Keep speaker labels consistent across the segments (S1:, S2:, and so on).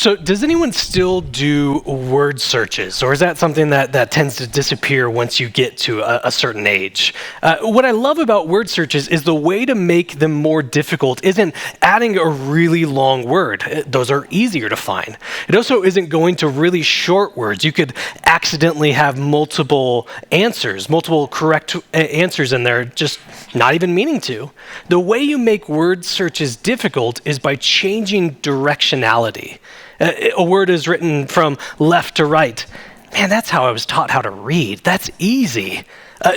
S1: So does anyone still do word searches, or is that something that tends to disappear once you get to a certain age? What I love about word searches is the way to make them more difficult isn't adding a really long word. Those are easier to find. It also isn't going to really short words. You could accidentally have multiple answers, multiple correct answers in there, just not even meaning to. The way you make word searches difficult is by changing directionality. A word is written from left to right. Man, that's how I was taught how to read. That's easy.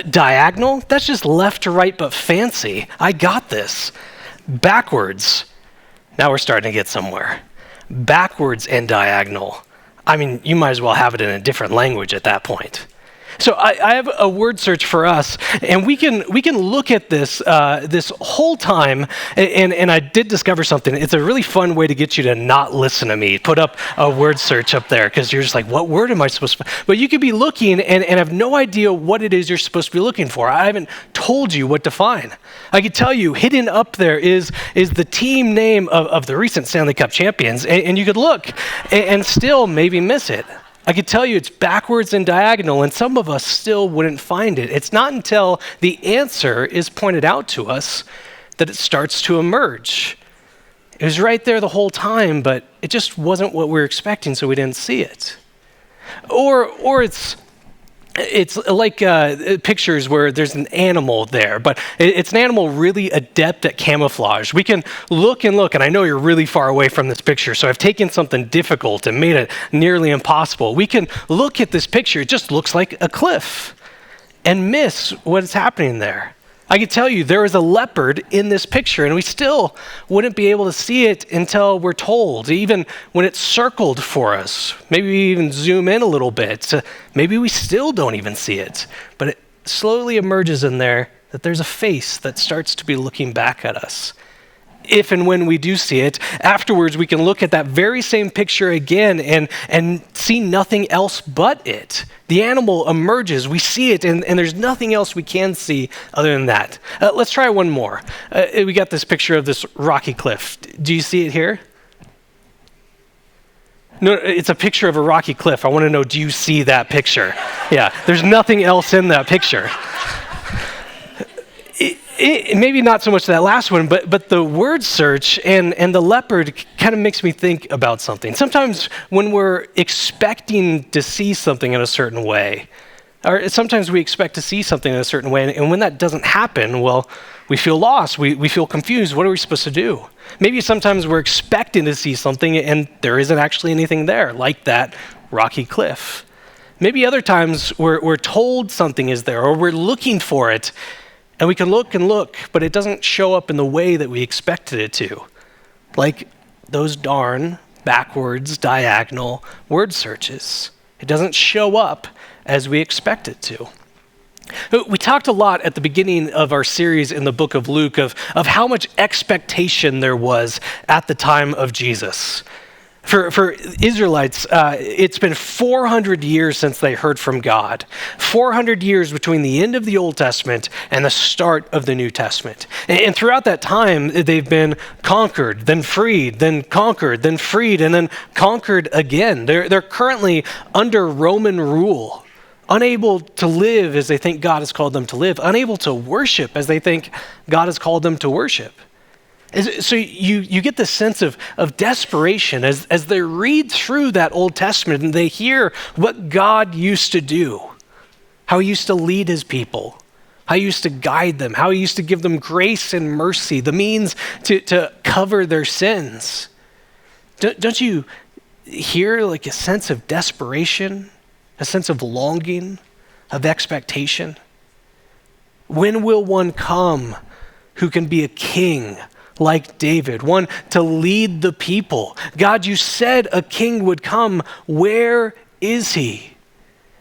S1: Diagonal, that's just left to right but fancy. I got this. Backwards, now we're starting to get somewhere. Backwards and diagonal. I mean, you might as well have it in a different language at that point. So I have a word search for us, and we can look at this this whole time, and I did discover something. It's a really fun way to get you to not listen to me. Put up a word search up there, because you're just like, what word am I supposed to find? But you could be looking and have no idea what it is you're supposed to be looking for. I haven't told you what to find. I could tell you, hidden up there is the team name of the recent Stanley Cup champions, and you could look and still maybe miss it. I could tell you it's backwards and diagonal, and some of us still wouldn't find it. It's not until the answer is pointed out to us that it starts to emerge. It was right there the whole time, but it just wasn't what we were expecting, so we didn't see it. Or it's like pictures where there's an animal there, but it's an animal really adept at camouflage. We can look, and I know you're really far away from this picture, so I've taken something difficult and made it nearly impossible. We can look at this picture, it just looks like a cliff, and miss what is happening there. I can tell you there is a leopard in this picture, and we still wouldn't be able to see it until we're told, even when it's circled for us. Maybe we even zoom in a little bit. Maybe we still don't even see it, but it slowly emerges in there that there's a face that starts to be looking back at us. If and when we do see it, afterwards we can look at that very same picture again and see nothing else but it. The animal emerges, we see it, and there's nothing else we can see other than that. Let's try one more. We got this picture of this rocky cliff. Do you see it here? No, it's a picture of a rocky cliff. I want to know, do you see that picture? Yeah, there's nothing else in that picture. Maybe not so much that last one, but the word search and the leopard kind of makes me think about something. Sometimes when we're expecting to see something in a certain way, or sometimes we expect to see something in a certain way, and when that doesn't happen, well, we feel lost, we feel confused. What are we supposed to do? Maybe sometimes we're expecting to see something and there isn't actually anything there, like that rocky cliff. Maybe other times we're told something is there, or we're looking for it, and we can look, but it doesn't show up in the way that we expected it to. Like those darn backwards, diagonal word searches. It doesn't show up as we expect it to. We talked a lot at the beginning of our series in the book of Luke of how much expectation there was at the time of Jesus. For Israelites, it's been 400 years since they heard from God. 400 years between the end of the Old Testament and the start of the New Testament. And throughout that time, they've been conquered, then freed, then conquered, then freed, and then conquered again. They're currently under Roman rule, unable to live as they think God has called them to live, unable to worship as they think God has called them to worship. So you get this sense of desperation as they read through that Old Testament and they hear what God used to do, how he used to lead his people, how he used to guide them, how he used to give them grace and mercy, the means to cover their sins. Don't you hear like a sense of desperation, a sense of longing, of expectation? When will one come who can be a king like David, one to lead the people? God, you said a king would come. Where is he?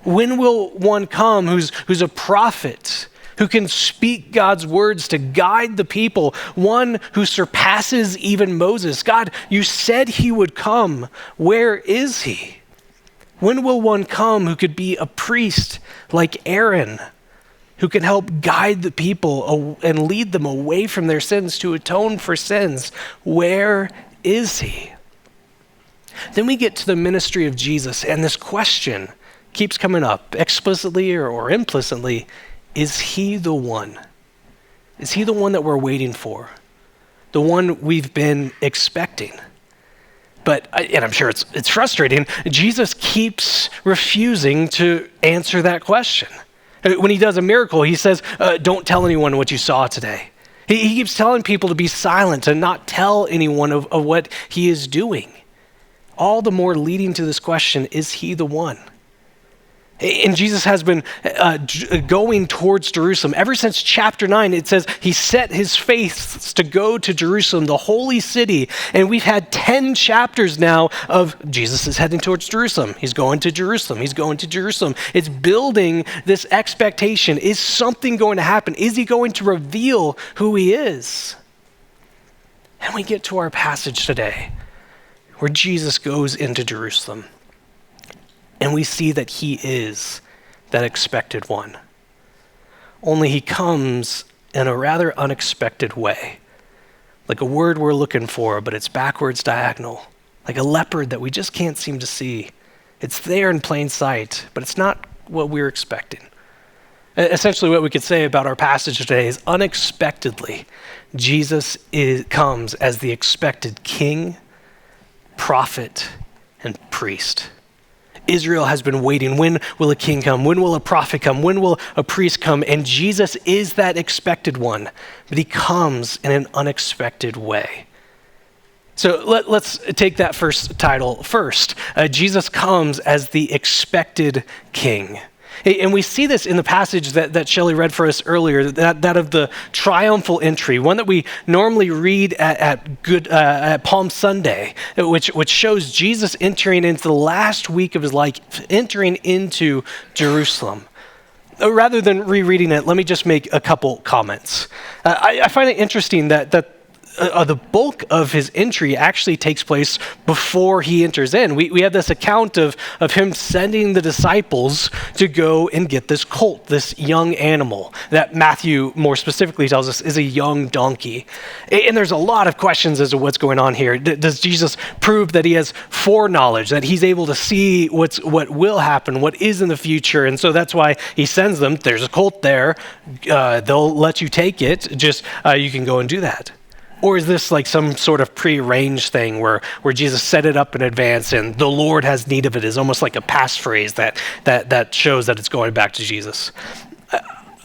S1: When will one come who's a prophet, who can speak God's words to guide the people, one who surpasses even Moses? God, you said he would come. Where is he? When will one come who could be a priest like Aaron, who can help guide the people and lead them away from their sins to atone for sins? Where is he? Then we get to the ministry of Jesus, and this question keeps coming up, explicitly or implicitly: is he the one? Is he the one that we're waiting for? The one we've been expecting? But, and I'm sure it's frustrating, Jesus keeps refusing to answer that question. When he does a miracle, he says, don't tell anyone what you saw today. He keeps telling people to be silent and not tell anyone of what he is doing. All the more leading to this question: is he the one? And Jesus has been going towards Jerusalem. Ever since chapter 9, it says he set his face to go to Jerusalem, the holy city. And we've had 10 chapters now of Jesus is heading towards Jerusalem. He's going to Jerusalem. He's going to Jerusalem. It's building this expectation. Is something going to happen? Is he going to reveal who he is? And we get to our passage today where Jesus goes into Jerusalem. And we see that he is that expected one. Only he comes in a rather unexpected way. Like a word we're looking for, but it's backwards diagonal. Like a leopard that we just can't seem to see. It's there in plain sight, but it's not what we're expecting. Essentially what we could say about our passage today is, unexpectedly, Jesus comes as the expected king, prophet, and priest. Israel has been waiting. When will a king come? When will a prophet come? When will a priest come? And Jesus is that expected one, but he comes in an unexpected way. So let's take that first title first. Jesus comes as the expected king. And we see this in the passage that Shelley read for us earlier, that of the triumphal entry, one that we normally read at Palm Sunday, which shows Jesus entering into the last week of his life, entering into Jerusalem. Rather than rereading it, let me just make a couple comments. I find it interesting that the bulk of his entry actually takes place before he enters in. We have this account of him sending the disciples to go and get this colt, this young animal that Matthew more specifically tells us is a young donkey. And there's a lot of questions as to what's going on here. Does Jesus prove that he has foreknowledge, that he's able to see what will happen, what is in the future? And so that's why he sends them. There's a colt there. They'll let you take it. Just you can go and do that. Or is this like some sort of prearranged thing where Jesus set it up in advance and the Lord has need of it, is almost like a passphrase that shows that it's going back to Jesus?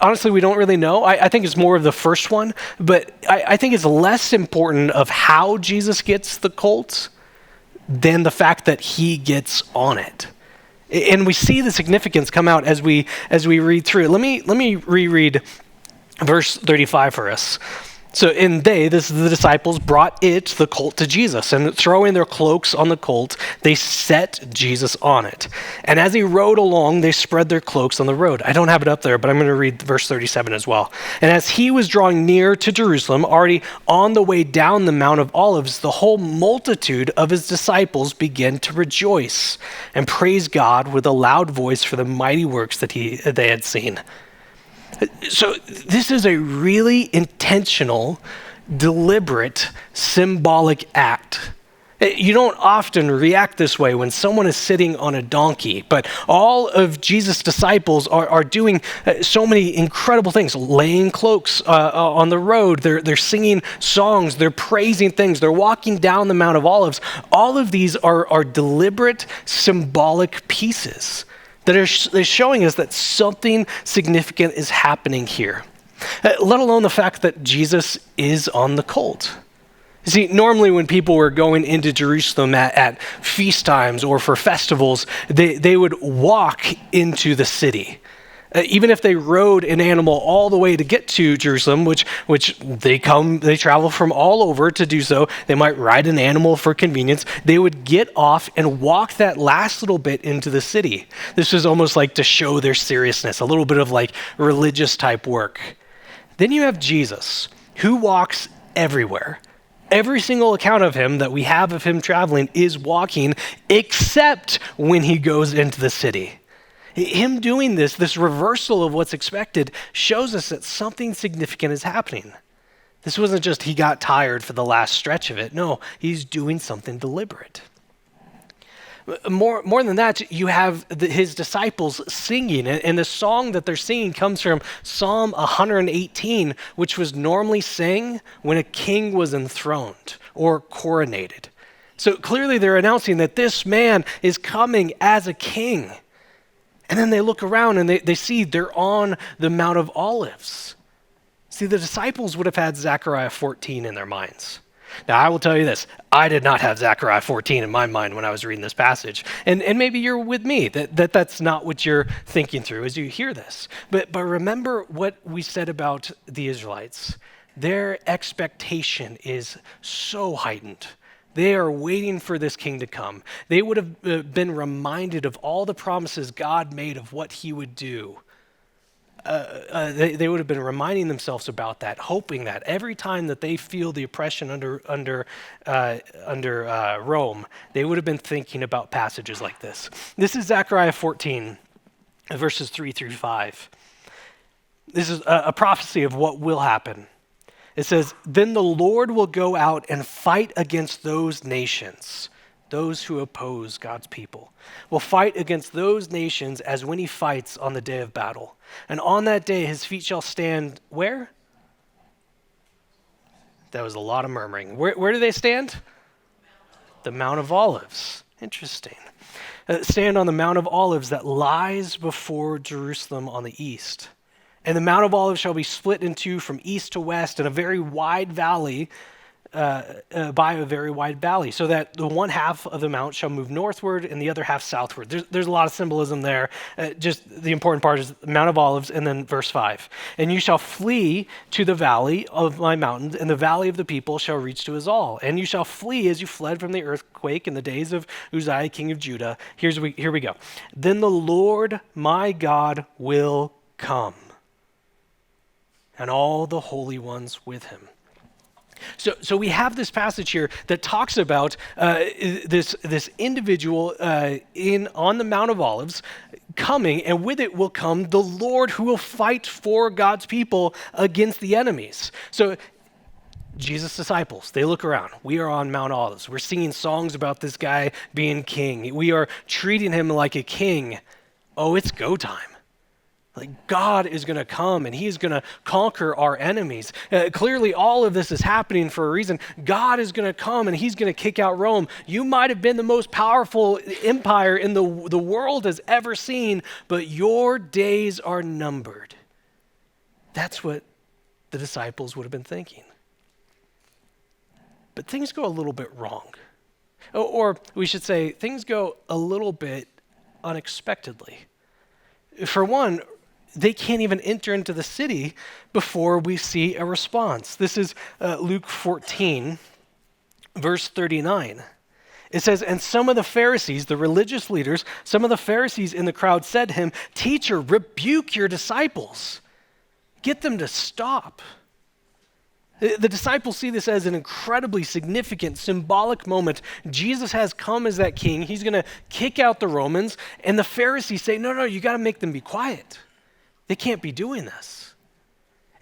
S1: Honestly, we don't really know. I think it's more of the first one, but I think it's less important of how Jesus gets the colt than the fact that he gets on it. And we see the significance come out as we read through it. Let me reread verse 35 for us. So, this is the disciples, brought the colt to Jesus, and throwing their cloaks on the colt, they set Jesus on it. And as he rode along, they spread their cloaks on the road. I don't have it up there, but I'm going to read verse 37 as well. And as he was drawing near to Jerusalem, already on the way down the Mount of Olives, the whole multitude of his disciples began to rejoice and praise God with a loud voice for the mighty works that they had seen. So this is a really intentional, deliberate, symbolic act. You don't often react this way when someone is sitting on a donkey, but all of Jesus' disciples are doing so many incredible things, laying cloaks on the road. They're singing songs. They're praising things. They're walking down the Mount of Olives. All of these are deliberate, symbolic pieces that are showing us that something significant is happening here, let alone the fact that Jesus is on the colt. You see, normally when people were going into Jerusalem at feast times or for festivals, they would walk into the city. Even if they rode an animal all the way to get to Jerusalem, which they travel from all over to do so. They might ride an animal for convenience. They would get off and walk that last little bit into the city. This was almost like to show their seriousness, a little bit of like religious type work. Then you have Jesus, who walks everywhere. Every single account of him that we have of him traveling is walking, except when he goes into the city. Him doing this reversal of what's expected, shows us that something significant is happening. This wasn't just he got tired for the last stretch of it. No, he's doing something deliberate. More than that, you have his disciples singing, and the song that they're singing comes from Psalm 118, which was normally sang when a king was enthroned or coronated. So clearly they're announcing that this man is coming as a king. And then they look around and they see they're on the Mount of Olives. See, the disciples would have had Zechariah 14 in their minds. Now, I will tell you this. I did not have Zechariah 14 in my mind when I was reading this passage. And maybe you're with me, that's not what you're thinking through as you hear this. But remember what we said about the Israelites. Their expectation is so heightened. They are waiting for this king to come. They would have been reminded of all the promises God made of what he would do. They would have been reminding themselves about that, hoping that every time that they feel the oppression under Rome, they would have been thinking about passages like this. This is Zechariah 14, verses 3 through 5. This is a prophecy of what will happen. It says, "Then the Lord will go out and fight against those nations." Those who oppose God's people will fight against those nations as when he fights on the day of battle. And on that day, his feet shall stand where? That was a lot of murmuring. Where do they stand? The Mount of Olives. Interesting. Stand on the Mount of Olives that lies before Jerusalem on the east. And the Mount of Olives shall be split in two from east to west in a very wide valley, by a very wide valley, so that the one half of the mount shall move northward and the other half southward. There's a lot of symbolism there. Just the important part is the Mount of Olives, and then verse 5. "And you shall flee to the valley of my mountains, and the valley of the people shall reach to us all. And you shall flee as you fled from the earthquake in the days of Uzziah, king of Judah." Here we go. "Then the Lord my God will come, and all the holy ones with him." So we have this passage here that talks about this individual on the Mount of Olives coming, and with it will come the Lord who will fight for God's people against the enemies. So Jesus' disciples, they look around. We are on Mount Olives. We're singing songs about this guy being king. We are treating him like a king. Oh, it's go time. Like, God is going to come and he's going to conquer our enemies. Clearly, all of this is happening for a reason. God is going to come and he's going to kick out Rome. You might have been the most powerful empire in the world has ever seen, but your days are numbered. That's what the disciples would have been thinking. But things go a little bit wrong. Or we should say, things go a little bit unexpectedly. For one, they can't even enter into the city before we see a response. This is Luke 14, verse 39. It says, "And some of the Pharisees, the religious leaders, some of the Pharisees in the crowd said to him, 'Teacher, rebuke your disciples. Get them to stop.'" The disciples see this as an incredibly significant, symbolic moment. Jesus has come as that king. He's going to kick out the Romans. And the Pharisees say, no, you got to make them be quiet. They can't be doing this.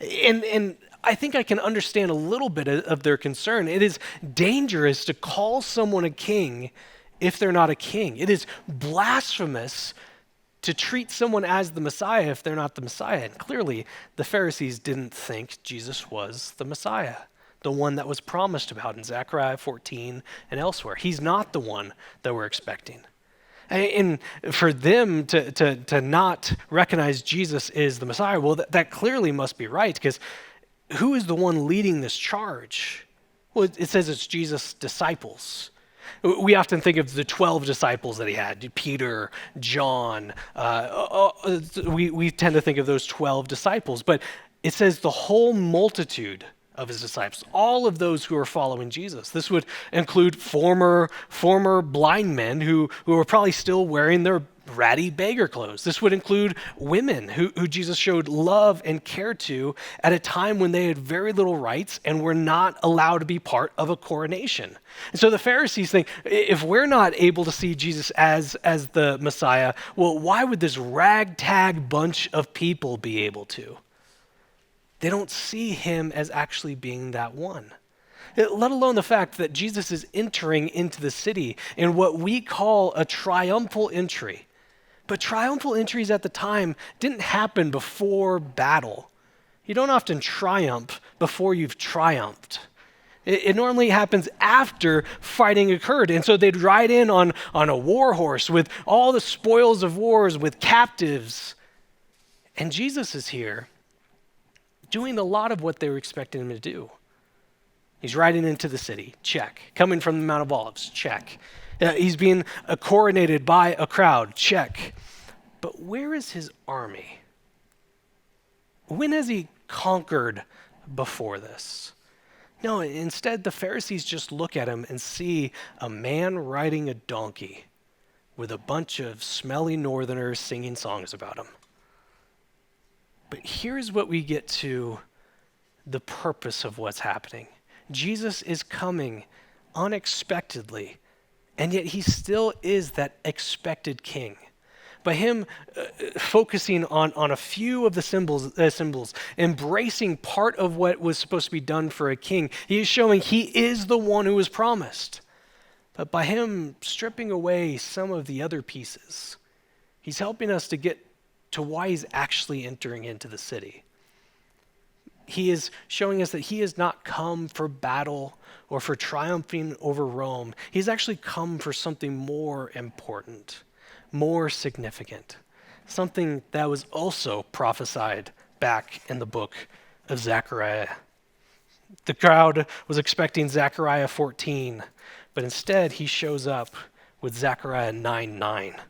S1: And I think I can understand a little bit of their concern. It is dangerous to call someone a king if they're not a king. It is blasphemous to treat someone as the Messiah if they're not the Messiah. And clearly, the Pharisees didn't think Jesus was the Messiah, the one that was promised about in Zechariah 14 and elsewhere. He's not the one that we're expecting. And for them to not recognize Jesus is the Messiah, well, that clearly must be right, because who is the one leading this charge? Well, it says it's Jesus' disciples. We often think of the 12 disciples that he had, Peter, John. We tend to think of those 12 disciples, but it says the whole multitude of his disciples, all of those who are following Jesus. This would include former blind men who were probably still wearing their ratty beggar clothes. This would include women who Jesus showed love and care to at a time when they had very little rights and were not allowed to be part of a coronation. And so the Pharisees think, if we're not able to see Jesus as the Messiah, well, why would this ragtag bunch of people be able to? They don't see him as actually being that one. let alone the fact that Jesus is entering into the city in what we call a triumphal entry. But triumphal entries at the time didn't happen before battle. You don't often triumph before you've triumphed. It normally happens after fighting occurred. And so they'd ride in on a war horse with all the spoils of wars, with captives. And Jesus is here doing a lot of what they were expecting him to do. He's riding into the city, check. Coming from the Mount of Olives, check. He's being coronated by a crowd, check. But where is his army? When has he conquered before this? No, instead the Pharisees just look at him and see a man riding a donkey with a bunch of smelly northerners singing songs about him. But here's what we get to the purpose of what's happening. Jesus is coming unexpectedly, and yet he still is that expected king. By him focusing on a few of the symbols, embracing part of what was supposed to be done for a king, he is showing he is the one who was promised. But by him stripping away some of the other pieces, he's helping us to get to why he's actually entering into the city. He is showing us that he has not come for battle or for triumphing over Rome. He's actually come for something more important, more significant, something that was also prophesied back in the book of Zechariah. The crowd was expecting Zechariah 14, but instead he shows up with Zechariah 9:9.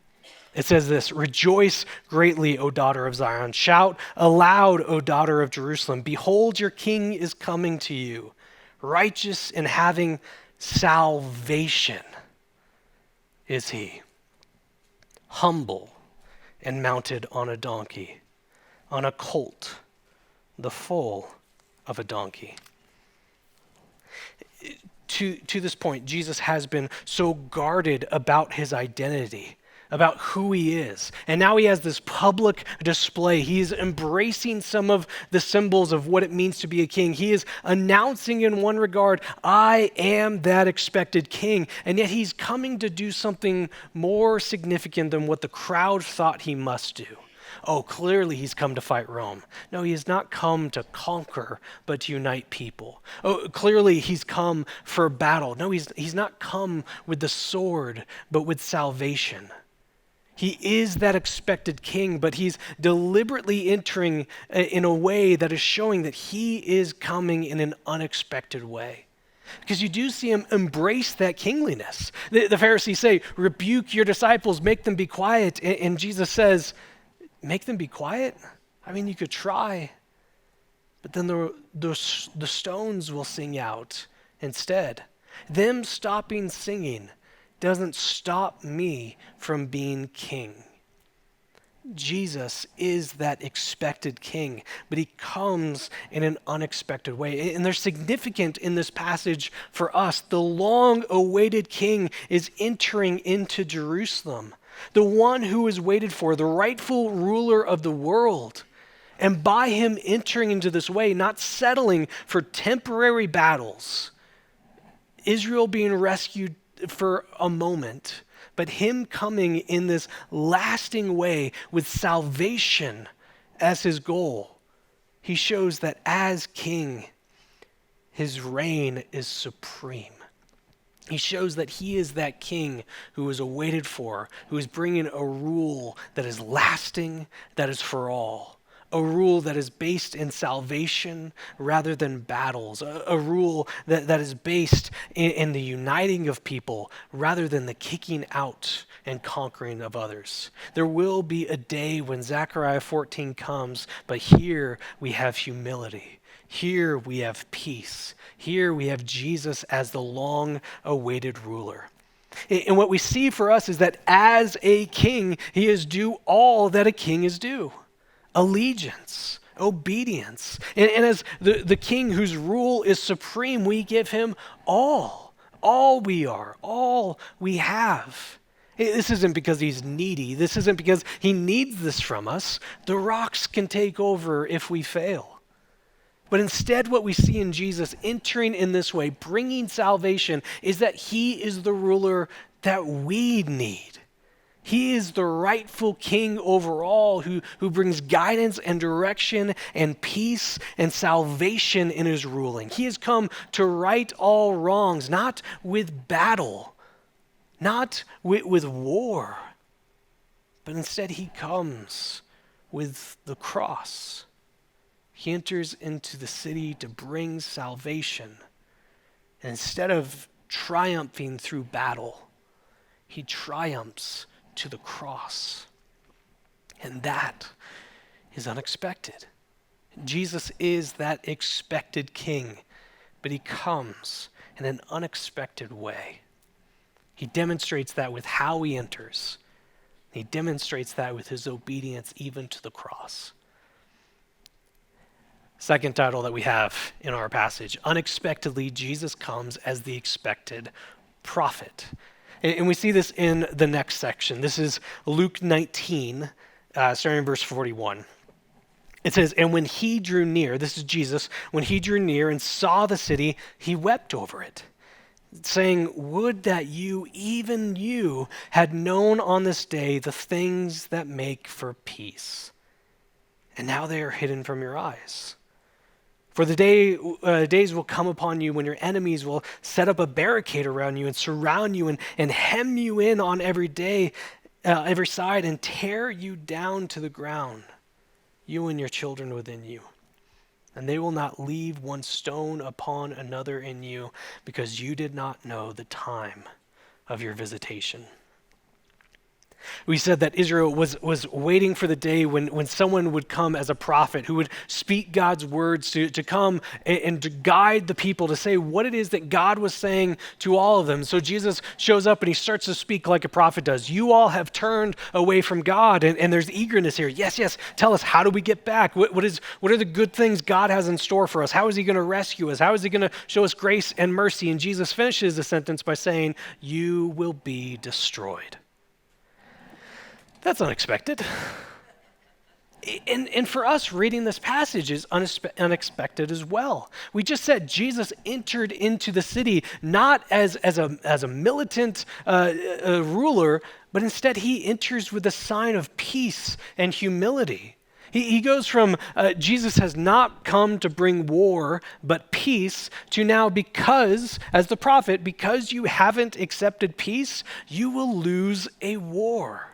S1: It says this, "Rejoice greatly, O daughter of Zion. Shout aloud, O daughter of Jerusalem. Behold, your king is coming to you, righteous and having salvation is he, humble and mounted on a donkey, on a colt, the foal of a donkey." To this point, Jesus has been so guarded about his identity, about who he is. And now he has this public display. He's embracing some of the symbols of what it means to be a king. He is announcing in one regard, I am that expected king. And yet he's coming to do something more significant than what the crowd thought he must do. Oh, clearly he's come to fight Rome. No, he has not come to conquer, but to unite people. Oh, clearly he's come for battle. No, he's not come with the sword, but with salvation. He is that expected king, but he's deliberately entering in a way that is showing that he is coming in an unexpected way. Because you do see him embrace that kingliness. The Pharisees say, rebuke your disciples, make them be quiet. And Jesus says, make them be quiet? I mean, you could try, but then the stones will sing out instead. Them stopping singing doesn't stop me from being king. Jesus is that expected king, but he comes in an unexpected way. And they're significant in this passage for us. The long-awaited king is entering into Jerusalem, the one who is waited for, the rightful ruler of the world. And by him entering into this way, not settling for temporary battles, Israel being rescued for a moment, but him coming in this lasting way with salvation as his goal, he shows that as king, his reign is supreme. He shows that he is that king who is awaited for, who is bringing a rule that is lasting, that is for all. A rule that is based in salvation rather than battles. A rule that is based in the uniting of people rather than the kicking out and conquering of others. There will be a day when Zechariah 14 comes, but here we have humility. Here we have peace. Here we have Jesus as the long-awaited ruler. And what we see for us is that as a king, he is due all that a king is due. Allegiance, obedience. And as the king whose rule is supreme, we give him all we are, all we have. This isn't because he's needy. This isn't because he needs this from us. The rocks can take over if we fail. But instead, what we see in Jesus entering in this way, bringing salvation, is that he is the ruler that we need. He is the rightful king over all who brings guidance and direction and peace and salvation in his ruling. He has come to right all wrongs, not with battle, not with war, but instead he comes with the cross. He enters into the city to bring salvation. And instead of triumphing through battle, he triumphs to the cross. And that is unexpected. Jesus is that expected king, but he comes in an unexpected way. He demonstrates that with how he enters. He demonstrates that with his obedience even to the cross. Second title that we have in our passage, unexpectedly, Jesus comes as the expected prophet. And we see this in the next section. This is Luke 19, starting in verse 41. It says, and when he drew near, this is Jesus, when he drew near and saw the city, he wept over it, saying, would that you, even you, had known on this day the things that make for peace. And now they are hidden from your eyes. For the days will come upon you when your enemies will set up a barricade around you and surround you and hem you in on every side and tear you down to the ground, you and your children within you. And they will not leave one stone upon another in you because you did not know the time of your visitation. We said that Israel was waiting for the day when someone would come as a prophet who would speak God's words to come and to guide the people to say what it is that God was saying to all of them. So Jesus shows up and he starts to speak like a prophet does. You all have turned away from God, and there's eagerness here. Yes, tell us, how do we get back? What are the good things God has in store for us? How is he going to rescue us? How is he going to show us grace and mercy? And Jesus finishes the sentence by saying, you will be destroyed. That's unexpected. And for us, reading this passage is unexpected as well. We just said Jesus entered into the city not as a militant ruler, but instead he enters with a sign of peace and humility. He goes from Jesus has not come to bring war, but peace, to now because, as the prophet, because you haven't accepted peace, you will lose a war.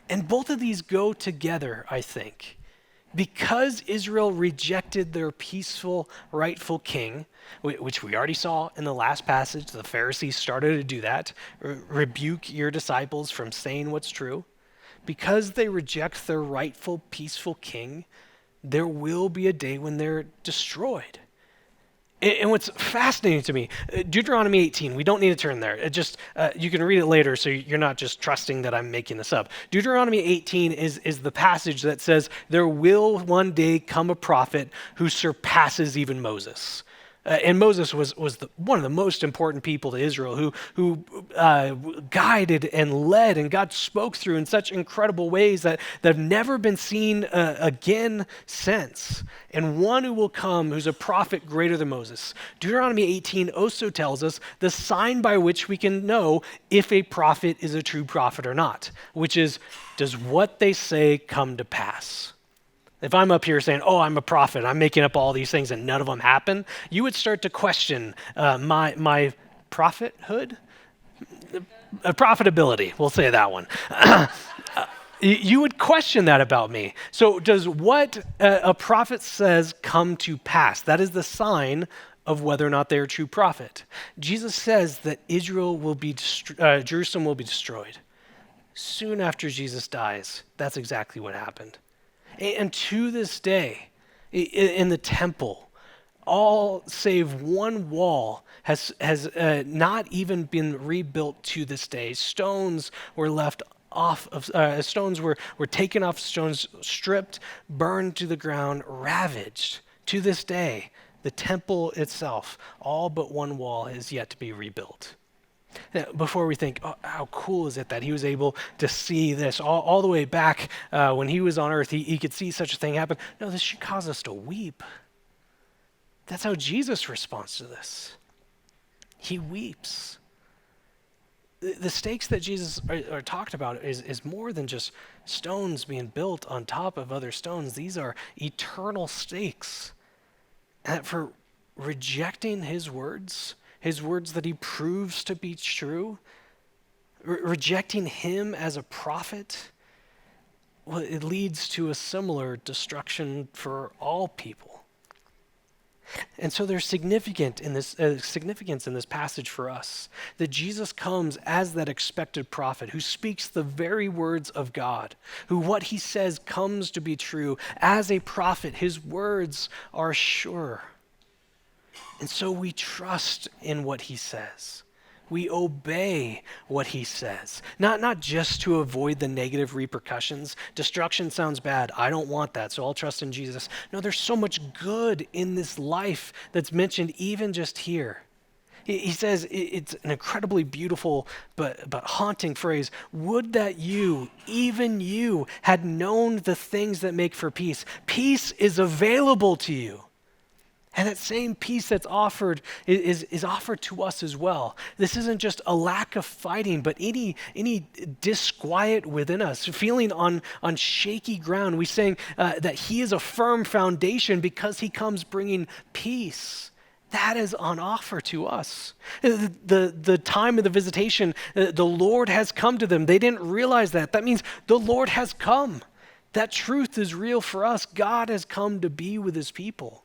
S1: And both of these go together, I think. Because Israel rejected their peaceful, rightful king, which we already saw in the last passage, the Pharisees started to do that, rebuke your disciples from saying what's true. Because they reject their rightful, peaceful king, there will be a day when they're destroyed. And what's fascinating to me, Deuteronomy 18, we don't need to turn there. You can read it later, so you're not just trusting that I'm making this up. Deuteronomy 18 is the passage that says, there will one day come a prophet who surpasses even Moses. And Moses was one of the most important people to Israel who guided and led, and God spoke through in such incredible ways that have never been seen again since. And one who will come who's a prophet greater than Moses. Deuteronomy 18 also tells us the sign by which we can know if a prophet is a true prophet or not, which is, does what they say come to pass? If I'm up here saying, oh, I'm a prophet, I'm making up all these things and none of them happen, you would start to question my prophethood? Profitability, we'll say that one. You would question that about me. So does what a prophet says come to pass? That is the sign of whether or not they're a true prophet. Jesus says that Jerusalem will be destroyed. Soon after Jesus dies, that's exactly what happened. And to this day, in the temple, all save one wall has not even been rebuilt to this day. Stones were left off of, stones were taken off, stones stripped, burned to the ground, ravaged. To this day, the temple itself, all but one wall is yet to be rebuilt. Now, before we think, oh, how cool is it that he was able to see this all the way back when he was on earth, he could see such a thing happen. No, this should cause us to weep. That's how Jesus responds to this. He weeps. The stakes that Jesus are talked about is more than just stones being built on top of other stones. These are eternal stakes. And for rejecting his words that he proves to be true, rejecting him as a prophet, well, it leads to a similar destruction for all people. And so there's significance in this passage for us, that Jesus comes as that expected prophet who speaks the very words of God, who what he says comes to be true. As a prophet, his words are sure. And so we trust in what he says. We obey what he says, not just to avoid the negative repercussions. Destruction sounds bad. I don't want that, so I'll trust in Jesus. No, there's so much good in this life that's mentioned even just here. He says, it's an incredibly beautiful but haunting phrase. Would that you, even you, had known the things that make for peace. Peace is available to you. And that same peace that's offered is offered to us as well. This isn't just a lack of fighting, but any disquiet within us, feeling on shaky ground. We saying that he is a firm foundation because he comes bringing peace. That is on offer to us. The time of the visitation, the Lord has come to them. They didn't realize that. That means the Lord has come. That truth is real for us. God has come to be with his people.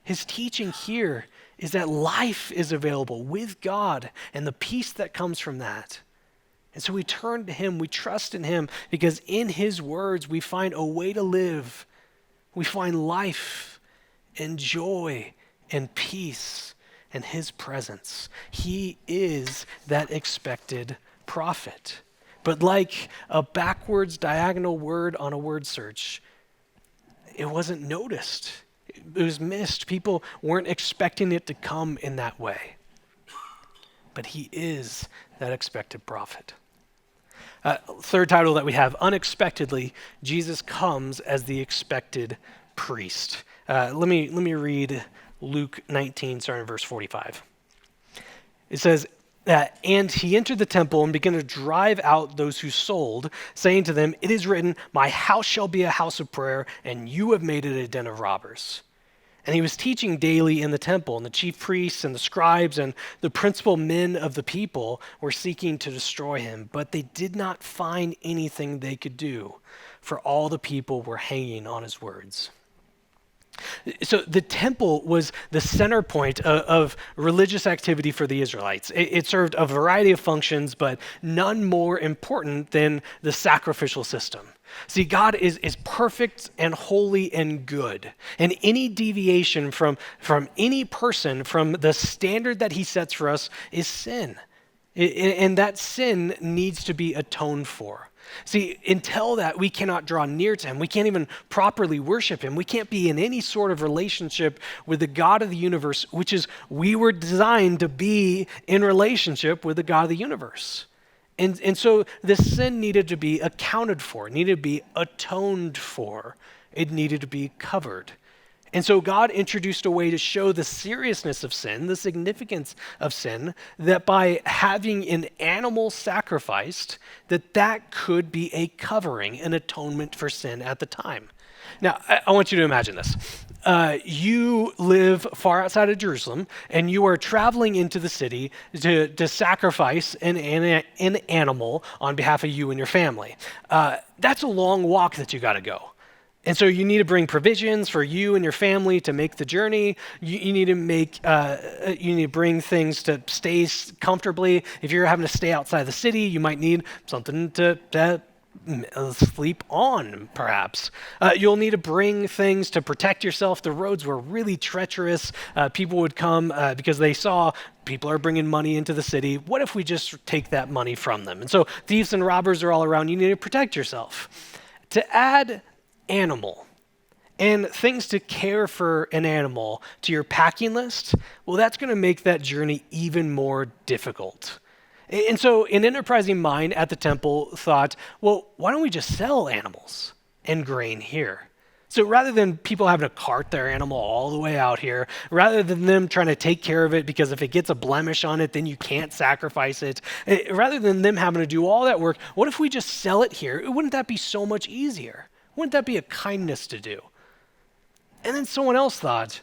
S1: His teaching here is that life is available with God and the peace that comes from that. And so we turn to him, we trust in him, because in his words we find a way to live. We find life and joy and peace in his presence. He is that expected prophet. But like a backwards diagonal word on a word search, it wasn't noticed. It was missed. People weren't expecting it to come in that way. But he is that expected prophet. Third title that we have, unexpectedly, Jesus comes as the expected priest. Let me read Luke 19, starting in verse 45. It says, and he entered the temple and began to drive out those who sold, saying to them, it is written, my house shall be a house of prayer, and you have made it a den of robbers. And he was teaching daily in the temple, and the chief priests and the scribes and the principal men of the people were seeking to destroy him, but they did not find anything they could do, for all the people were hanging on his words. So the temple was the center point of religious activity for the Israelites. It served a variety of functions, but none more important than the sacrificial system. See, God is perfect and holy and good. And any deviation from any person, from the standard that he sets for us, is sin. And that sin needs to be atoned for. See, until that, we cannot draw near to him. We can't even properly worship him. We can't be in any sort of relationship with the God of the universe, which is, we were designed to be in relationship with the God of the universe. And so this sin needed to be accounted for, needed to be atoned for. It needed to be covered. And so God introduced a way to show the seriousness of sin, the significance of sin, that by having an animal sacrificed, that could be a covering, an atonement for sin at the time. Now, I want you to imagine this. You live far outside of Jerusalem, and you are traveling into the city to sacrifice an animal on behalf of you and your family. That's a long walk that you got to go. And so you need to bring provisions for you and your family to make the journey. You need to bring things to stay comfortably. If you're having to stay outside the city, you might need something to sleep on, perhaps. You'll need to bring things to protect yourself. The roads were really treacherous. People would come because they saw people are bringing money into the city. What if we just take that money from them? And so thieves and robbers are all around. You need to protect yourself. To add animal and things to care for an animal to your packing list, well, that's going to make that journey even more difficult. And so an enterprising mind at the temple thought, well, why don't we just sell animals and grain here? So rather than people having to cart their animal all the way out here, rather than them trying to take care of it because if it gets a blemish on it, then you can't sacrifice it, rather than them having to do all that work, what if we just sell it here? Wouldn't that be so much easier? Wouldn't that be a kindness to do? And then someone else thought,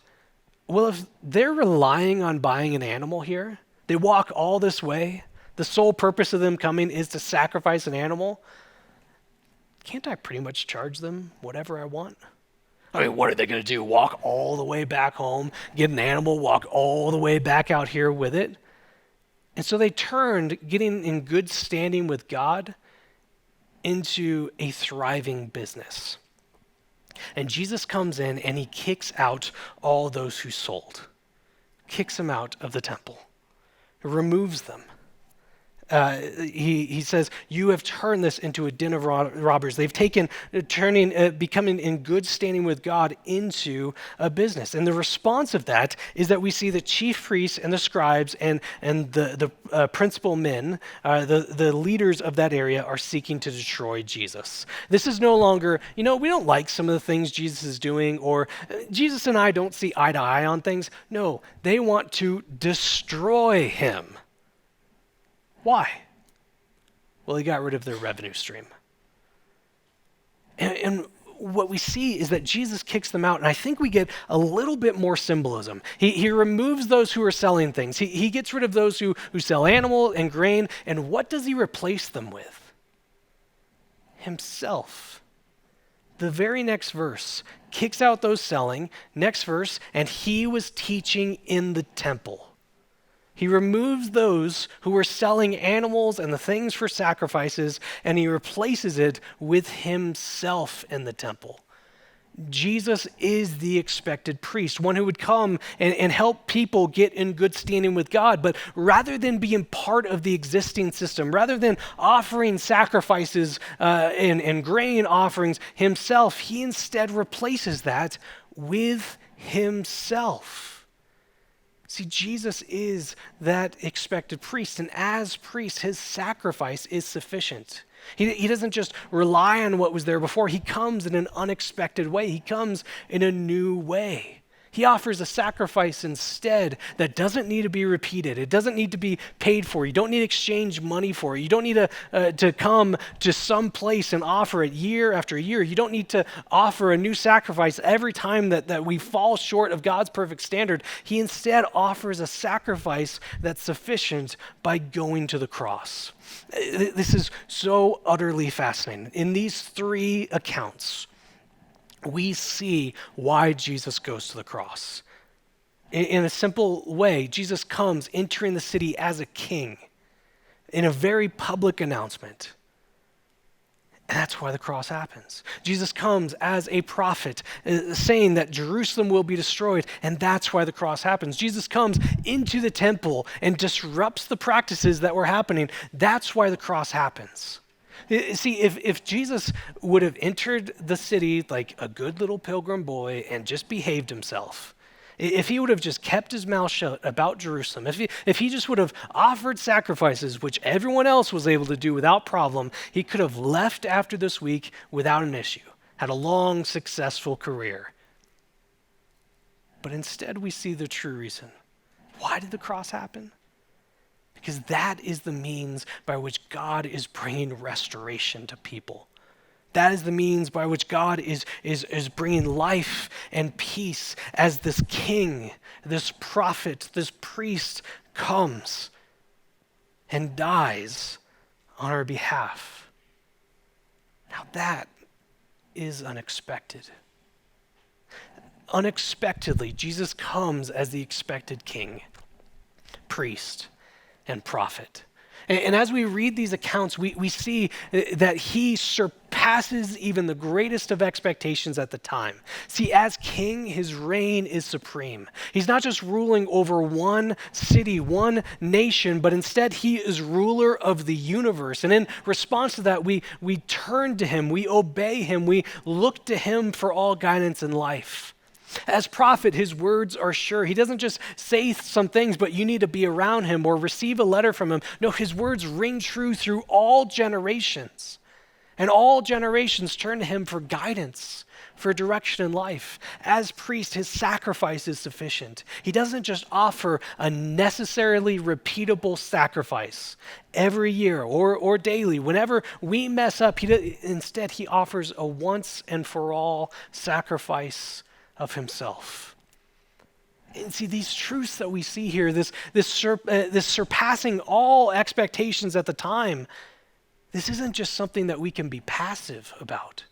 S1: well, if they're relying on buying an animal here, they walk all this way, the sole purpose of them coming is to sacrifice an animal, can't I pretty much charge them whatever I want? I mean, what are they going to do? Walk all the way back home, get an animal, walk all the way back out here with it? And so they turned getting in good standing with God into a thriving business. And Jesus comes in and he kicks out all those who sold, kicks them out of the temple, removes them. He says, you have turned this into a den of robbers. They've becoming in good standing with God into a business. And the response of that is that we see the chief priests and the scribes and the principal men, the leaders of that area are seeking to destroy Jesus. This is no longer, we don't like some of the things Jesus is doing, or Jesus and I don't see eye to eye on things. No, they want to destroy him. Why? Well, he got rid of their revenue stream. And what we see is that Jesus kicks them out, and I think we get a little bit more symbolism. He removes those who are selling things. He gets rid of those who sell animal and grain, and what does he replace them with? Himself. The very next verse kicks out those selling. Next verse, and he was teaching in the temple. He removes those who were selling animals and the things for sacrifices, and he replaces it with himself in the temple. Jesus is the expected priest, one who would come and help people get in good standing with God. But rather than being part of the existing system, rather than offering sacrifices and grain offerings himself, he instead replaces that with himself. See, Jesus is that expected priest, and as priest, his sacrifice is sufficient. He doesn't just rely on what was there before. He comes in an unexpected way. He comes in a new way. He offers a sacrifice instead that doesn't need to be repeated. It doesn't need to be paid for. You don't need to exchange money for it. You don't need to come to some place and offer it year after year. You don't need to offer a new sacrifice every time that we fall short of God's perfect standard. He instead offers a sacrifice that's sufficient by going to the cross. This is so utterly fascinating. In these three accounts, we see why Jesus goes to the cross. In a simple way, Jesus comes entering the city as a king in a very public announcement. And that's why the cross happens. Jesus comes as a prophet, saying that Jerusalem will be destroyed, and that's why the cross happens. Jesus comes into the temple and disrupts the practices that were happening. That's why the cross happens. See, if Jesus would have entered the city like a good little pilgrim boy and just behaved himself, if he would have just kept his mouth shut about Jerusalem, if he just would have offered sacrifices, which everyone else was able to do without problem, he could have left after this week without an issue, had a long, successful career. But instead, we see the true reason. Why did the cross happen? Because that is the means by which God is bringing restoration to people. That is the means by which God is bringing life and peace as this king, this prophet, this priest comes and dies on our behalf. Now that is unexpected. Unexpectedly, Jesus comes as the expected king, priest, and prophet. And as we read these accounts, we see that he surpasses even the greatest of expectations at the time. See, as king, his reign is supreme. He's not just ruling over one city, one nation, but instead he is ruler of the universe. And in response to that, we turn to him, we obey him, we look to him for all guidance in life. As prophet, his words are sure. He doesn't just say some things, but you need to be around him or receive a letter from him. No, his words ring true through all generations. And all generations turn to him for guidance, for direction in life. As priest, his sacrifice is sufficient. He doesn't just offer a necessarily repeatable sacrifice every year or daily. Whenever we mess up, instead he offers a once and for all sacrifice of himself. And see, these truths that we see here, this surpassing all expectations at the time, this isn't just something that we can be passive about.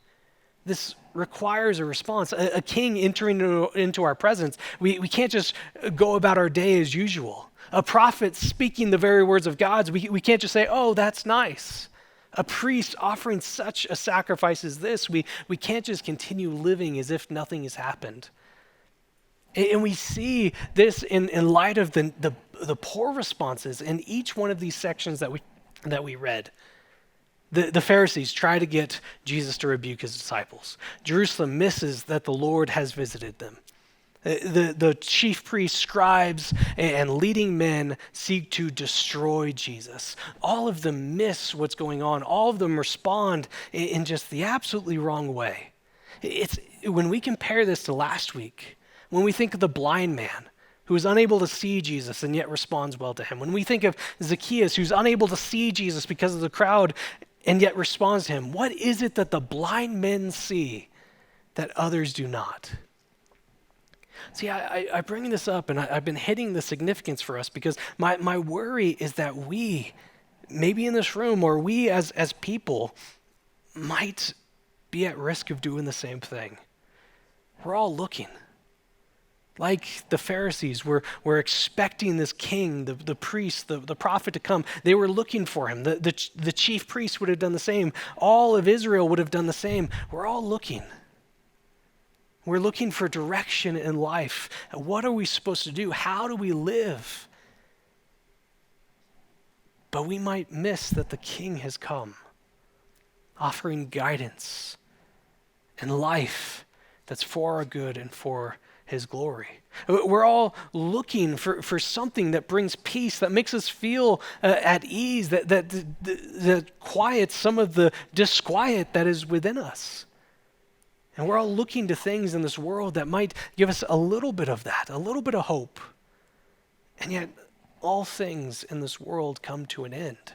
S1: This requires a response. A king entering into our presence, we can't just go about our day as usual. A prophet speaking the very words of God, we can't just say, oh, that's nice. A priest offering such a sacrifice as this, we can't just continue living as if nothing has happened. And we see this in light of the poor responses in each one of these sections that we read. The Pharisees try to get Jesus to rebuke his disciples. Jerusalem misses that the Lord has visited them. The chief priests, scribes, and leading men seek to destroy Jesus. All of them miss what's going on. All of them respond in just the absolutely wrong way. When we compare this to last week, when we think of the blind man who is unable to see Jesus and yet responds well to him, when we think of Zacchaeus who's unable to see Jesus because of the crowd and yet responds to him, what is it that the blind men see that others do not? See, I bring this up, and I've been hitting the significance for us because my worry is that we, maybe in this room, or we as people, might be at risk of doing the same thing. We're all looking. Like the Pharisees, we're expecting this king, the priest, the prophet to come. They were looking for him. The chief priest would have done the same. All of Israel would have done the same. We're all looking. We're looking for direction in life. What are we supposed to do? How do we live? But we might miss that the king has come, offering guidance and life that's for our good and for his glory. We're all looking for something that brings peace, that makes us feel at ease, that quiets some of the disquiet that is within us. And we're all looking to things in this world that might give us a little bit of that, a little bit of hope. And yet, all things in this world come to an end.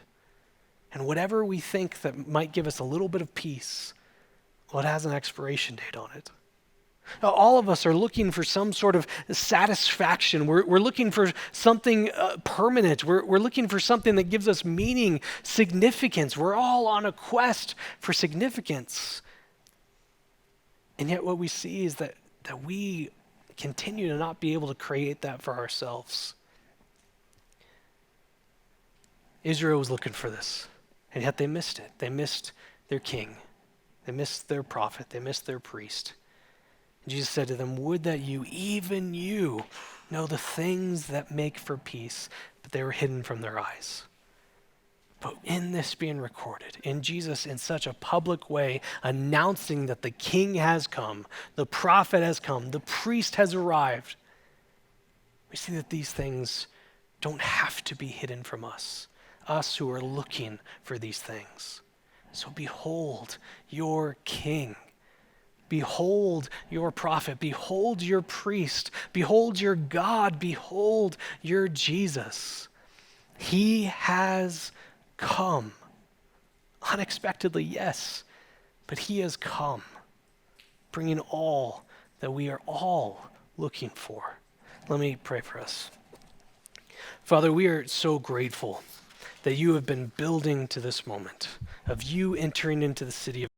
S1: And whatever we think that might give us a little bit of peace, well, it has an expiration date on it. All of us are looking for some sort of satisfaction. We're looking for something permanent. We're looking for something that gives us meaning, significance. We're all on a quest for significance. And yet what we see is that we continue to not be able to create that for ourselves. Israel was looking for this, and yet they missed it. They missed their king. They missed their prophet. They missed their priest. And Jesus said to them, would that you, even you, know the things that make for peace, but they were hidden from their eyes. But in this being recorded, in Jesus in such a public way, announcing that the king has come, the prophet has come, the priest has arrived, we see that these things don't have to be hidden from us who are looking for these things. So behold your king. Behold your prophet. Behold your priest. Behold your God. Behold your Jesus. He has come. Unexpectedly, yes, but he has come, bringing all that we are all looking for. Let me pray for us. Father, we are so grateful that you have been building to this moment of you entering into the city of